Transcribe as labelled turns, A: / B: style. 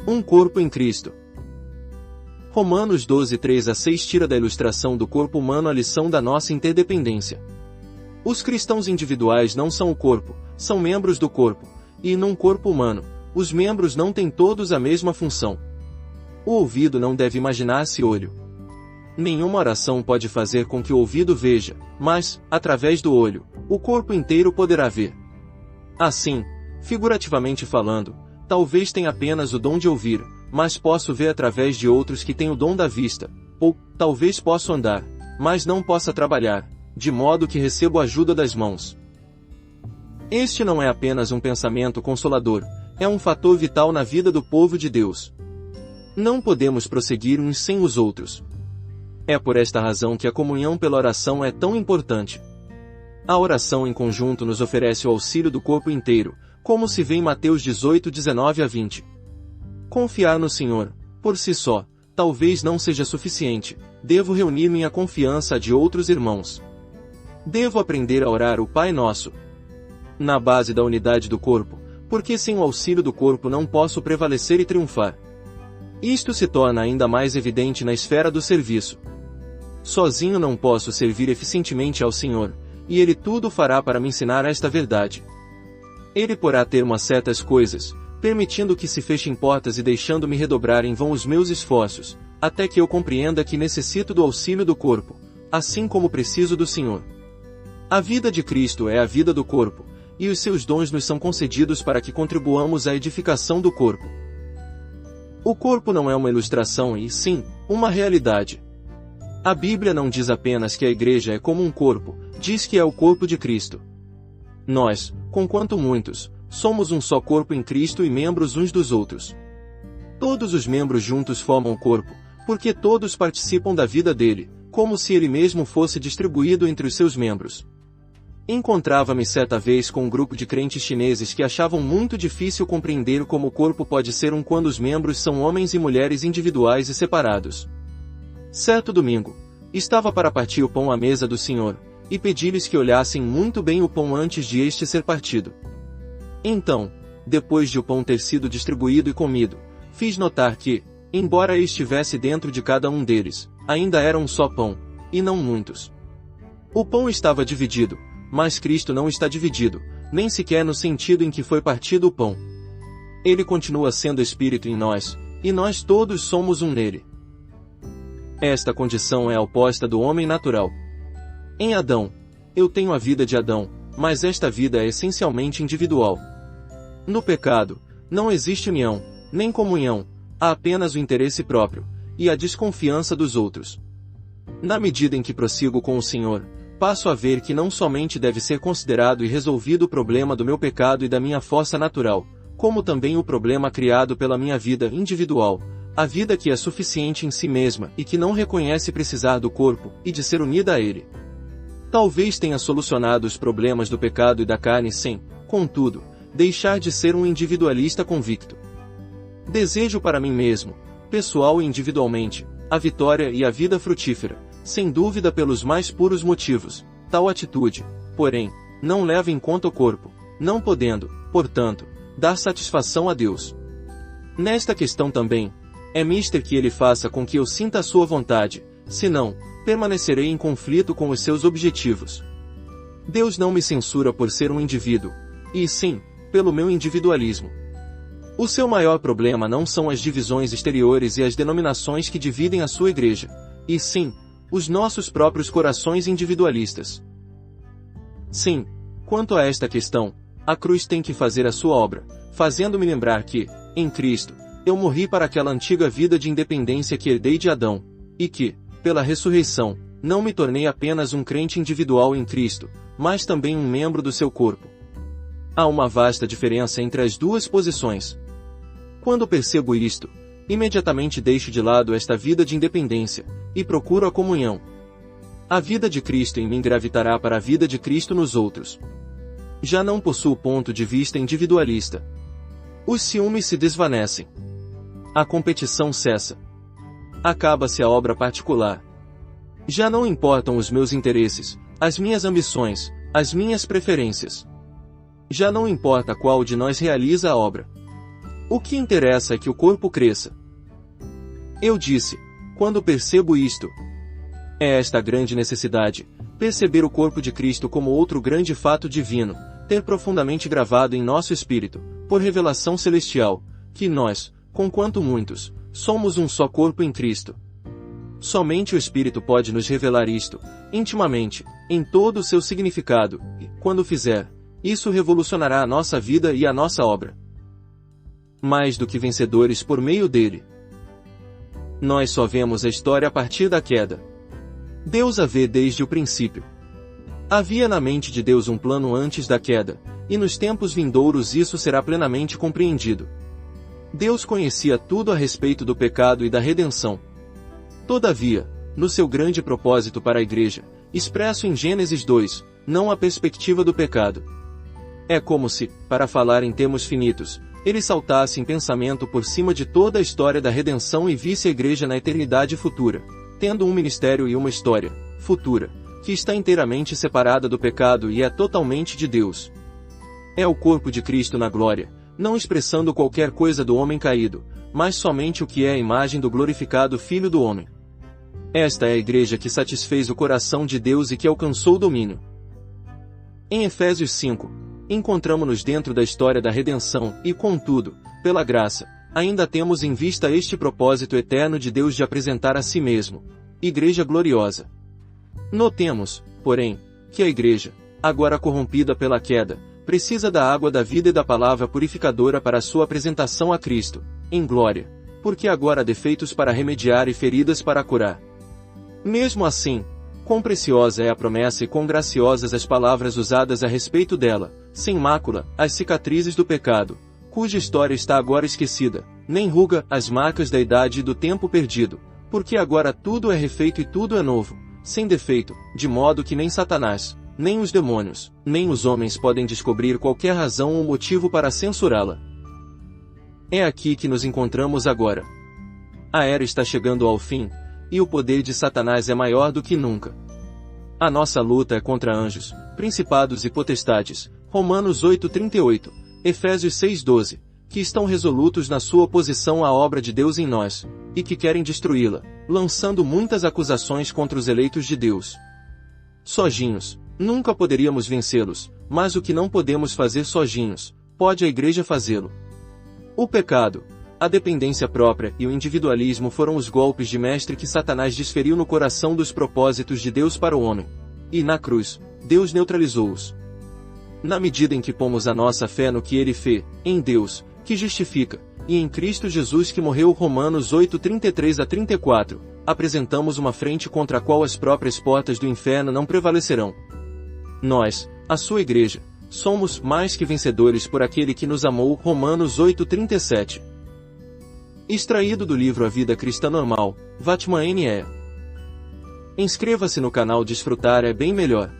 A: Um corpo em Cristo. Romanos 12, 3-6 tira da ilustração do corpo humano a lição da nossa interdependência. Os cristãos individuais não são o corpo, são membros do corpo, e num corpo humano, os membros não têm todos a mesma função. O ouvido não deve imaginar-se olho. Nenhuma oração pode fazer com que o ouvido veja, mas, através do olho, o corpo inteiro poderá ver. Assim, figurativamente falando, talvez tenha apenas o dom de ouvir, mas posso ver através de outros que têm o dom da vista, ou, talvez posso andar, mas não possa trabalhar, de modo que recebo ajuda das mãos. Este não é apenas um pensamento consolador, é um fator vital na vida do povo de Deus. Não podemos prosseguir uns sem os outros. É por esta razão que a comunhão pela oração é tão importante. A oração em conjunto nos oferece o auxílio do corpo inteiro, como se vê em Mateus 18, 19-20. Confiar no Senhor, por si só, talvez não seja suficiente, devo reunir minha confiança à de outros irmãos. Devo aprender a orar o Pai Nosso. Na base da unidade do corpo, porque sem o auxílio do corpo não posso prevalecer e triunfar. Isto se torna ainda mais evidente na esfera do serviço. Sozinho não posso servir eficientemente ao Senhor, e Ele tudo fará para me ensinar esta verdade. Ele porá termo a certas coisas, permitindo que se fechem portas e deixando-me redobrar em vão os meus esforços, até que eu compreenda que necessito do auxílio do corpo, assim como preciso do Senhor. A vida de Cristo é a vida do corpo, e os seus dons nos são concedidos para que contribuamos à edificação do corpo. O corpo não é uma ilustração e, sim, uma realidade. A Bíblia não diz apenas que a igreja é como um corpo, diz que é o corpo de Cristo. Nós, conquanto muitos, somos um só corpo em Cristo e membros uns dos outros. Todos os membros juntos formam o corpo, porque todos participam da vida dele, como se ele mesmo fosse distribuído entre os seus membros. Encontrava-me certa vez com um grupo de crentes chineses que achavam muito difícil compreender como o corpo pode ser um quando os membros são homens e mulheres individuais e separados. Certo domingo, estava para partir o pão à mesa do Senhor, e pedi-lhes que olhassem muito bem o pão antes de este ser partido. Então, depois de o pão ter sido distribuído e comido, fiz notar que, embora estivesse dentro de cada um deles, ainda era um só pão, e não muitos. O pão estava dividido, mas Cristo não está dividido, nem sequer no sentido em que foi partido o pão. Ele continua sendo Espírito em nós, e nós todos somos um nele. Esta condição é a oposta do homem natural. Em Adão, eu tenho a vida de Adão, mas esta vida é essencialmente individual. No pecado, não existe união, nem comunhão, há apenas o interesse próprio, e a desconfiança dos outros. Na medida em que prossigo com o Senhor, passo a ver que não somente deve ser considerado e resolvido o problema do meu pecado e da minha força natural, como também o problema criado pela minha vida individual, a vida que é suficiente em si mesma e que não reconhece precisar do corpo e de ser unida a ele. Talvez tenha solucionado os problemas do pecado e da carne sem, contudo, deixar de ser um individualista convicto. Desejo para mim mesmo, pessoal e individualmente, a vitória e a vida frutífera, sem dúvida pelos mais puros motivos. Tal atitude, porém, não leva em conta o corpo, não podendo, portanto, dar satisfação a Deus. Nesta questão também, é mister que ele faça com que eu sinta a sua vontade, senão, permanecerei em conflito com os seus objetivos. Deus não me censura por ser um indivíduo, e sim, pelo meu individualismo. O seu maior problema não são as divisões exteriores e as denominações que dividem a sua igreja, e sim, os nossos próprios corações individualistas. Sim, quanto a esta questão, a cruz tem que fazer a sua obra, fazendo-me lembrar que, em Cristo, eu morri para aquela antiga vida de independência que herdei de Adão, e que, pela ressurreição, não me tornei apenas um crente individual em Cristo, mas também um membro do seu corpo. Há uma vasta diferença entre as duas posições. Quando percebo isto, imediatamente deixo de lado esta vida de independência, e procuro a comunhão. A vida de Cristo em mim gravitará para a vida de Cristo nos outros. Já não possuo ponto de vista individualista. Os ciúmes se desvanecem. A competição cessa. Acaba-se a obra particular. Já não importam os meus interesses, as minhas ambições, as minhas preferências. Já não importa qual de nós realiza a obra. O que interessa é que o corpo cresça. Eu disse, quando percebo isto, é esta a grande necessidade, perceber o corpo de Cristo como outro grande fato divino, ter profundamente gravado em nosso espírito, por revelação celestial, que nós, conquanto muitos, somos um só corpo em Cristo. Somente o Espírito pode nos revelar isto, intimamente, em todo o seu significado, e, quando fizer, isso revolucionará a nossa vida e a nossa obra. Mais do que vencedores por meio dele. Nós só vemos a história a partir da queda. Deus a vê desde o princípio. Havia na mente de Deus um plano antes da queda, e nos tempos vindouros isso será plenamente compreendido. Deus conhecia tudo a respeito do pecado e da redenção. Todavia, no seu grande propósito para a Igreja, expresso em Gênesis 2, não a perspectiva do pecado. É como se, para falar em termos finitos, ele saltasse em pensamento por cima de toda a história da redenção e visse a Igreja na eternidade futura, tendo um ministério e uma história, futura, que está inteiramente separada do pecado e é totalmente de Deus. É o corpo de Cristo na glória, não expressando qualquer coisa do homem caído, mas somente o que é a imagem do glorificado Filho do homem. Esta é a Igreja que satisfez o coração de Deus e que alcançou o domínio. Em Efésios 5, encontramo-nos dentro da história da redenção e, contudo, pela graça, ainda temos em vista este propósito eterno de Deus de apresentar a si mesmo, Igreja gloriosa. Notemos, porém, que a Igreja, agora corrompida pela queda, precisa da água da vida e da palavra purificadora para sua apresentação a Cristo, em glória, porque agora há defeitos para remediar e feridas para curar. Mesmo assim, quão preciosa é a promessa e quão graciosas as palavras usadas a respeito dela, sem mácula, as cicatrizes do pecado, cuja história está agora esquecida, nem ruga, as marcas da idade e do tempo perdido, porque agora tudo é refeito e tudo é novo, sem defeito, de modo que nem Satanás, nem os demônios, nem os homens podem descobrir qualquer razão ou motivo para censurá-la. É aqui que nos encontramos agora. A era está chegando ao fim, e o poder de Satanás é maior do que nunca. A nossa luta é contra anjos, principados e potestades, Romanos 8:38, Efésios 6:12, que estão resolutos na sua oposição à obra de Deus em nós, e que querem destruí-la, lançando muitas acusações contra os eleitos de Deus. Sozinhos, nunca poderíamos vencê-los, mas o que não podemos fazer sozinhos, pode a Igreja fazê-lo. O pecado, a dependência própria e o individualismo foram os golpes de mestre que Satanás desferiu no coração dos propósitos de Deus para o homem. E na cruz, Deus neutralizou-os. Na medida em que pomos a nossa fé no que ele fez, em Deus, que justifica, e em Cristo Jesus que morreu, Romanos 8:33-34, apresentamos uma frente contra a qual as próprias portas do inferno não prevalecerão. Nós, a sua Igreja, somos mais que vencedores por aquele que nos amou, Romanos 8:37. Extraído do livro A Vida Cristã Normal, Vatman N.E. Inscreva-se no canal Desfrutar é bem melhor.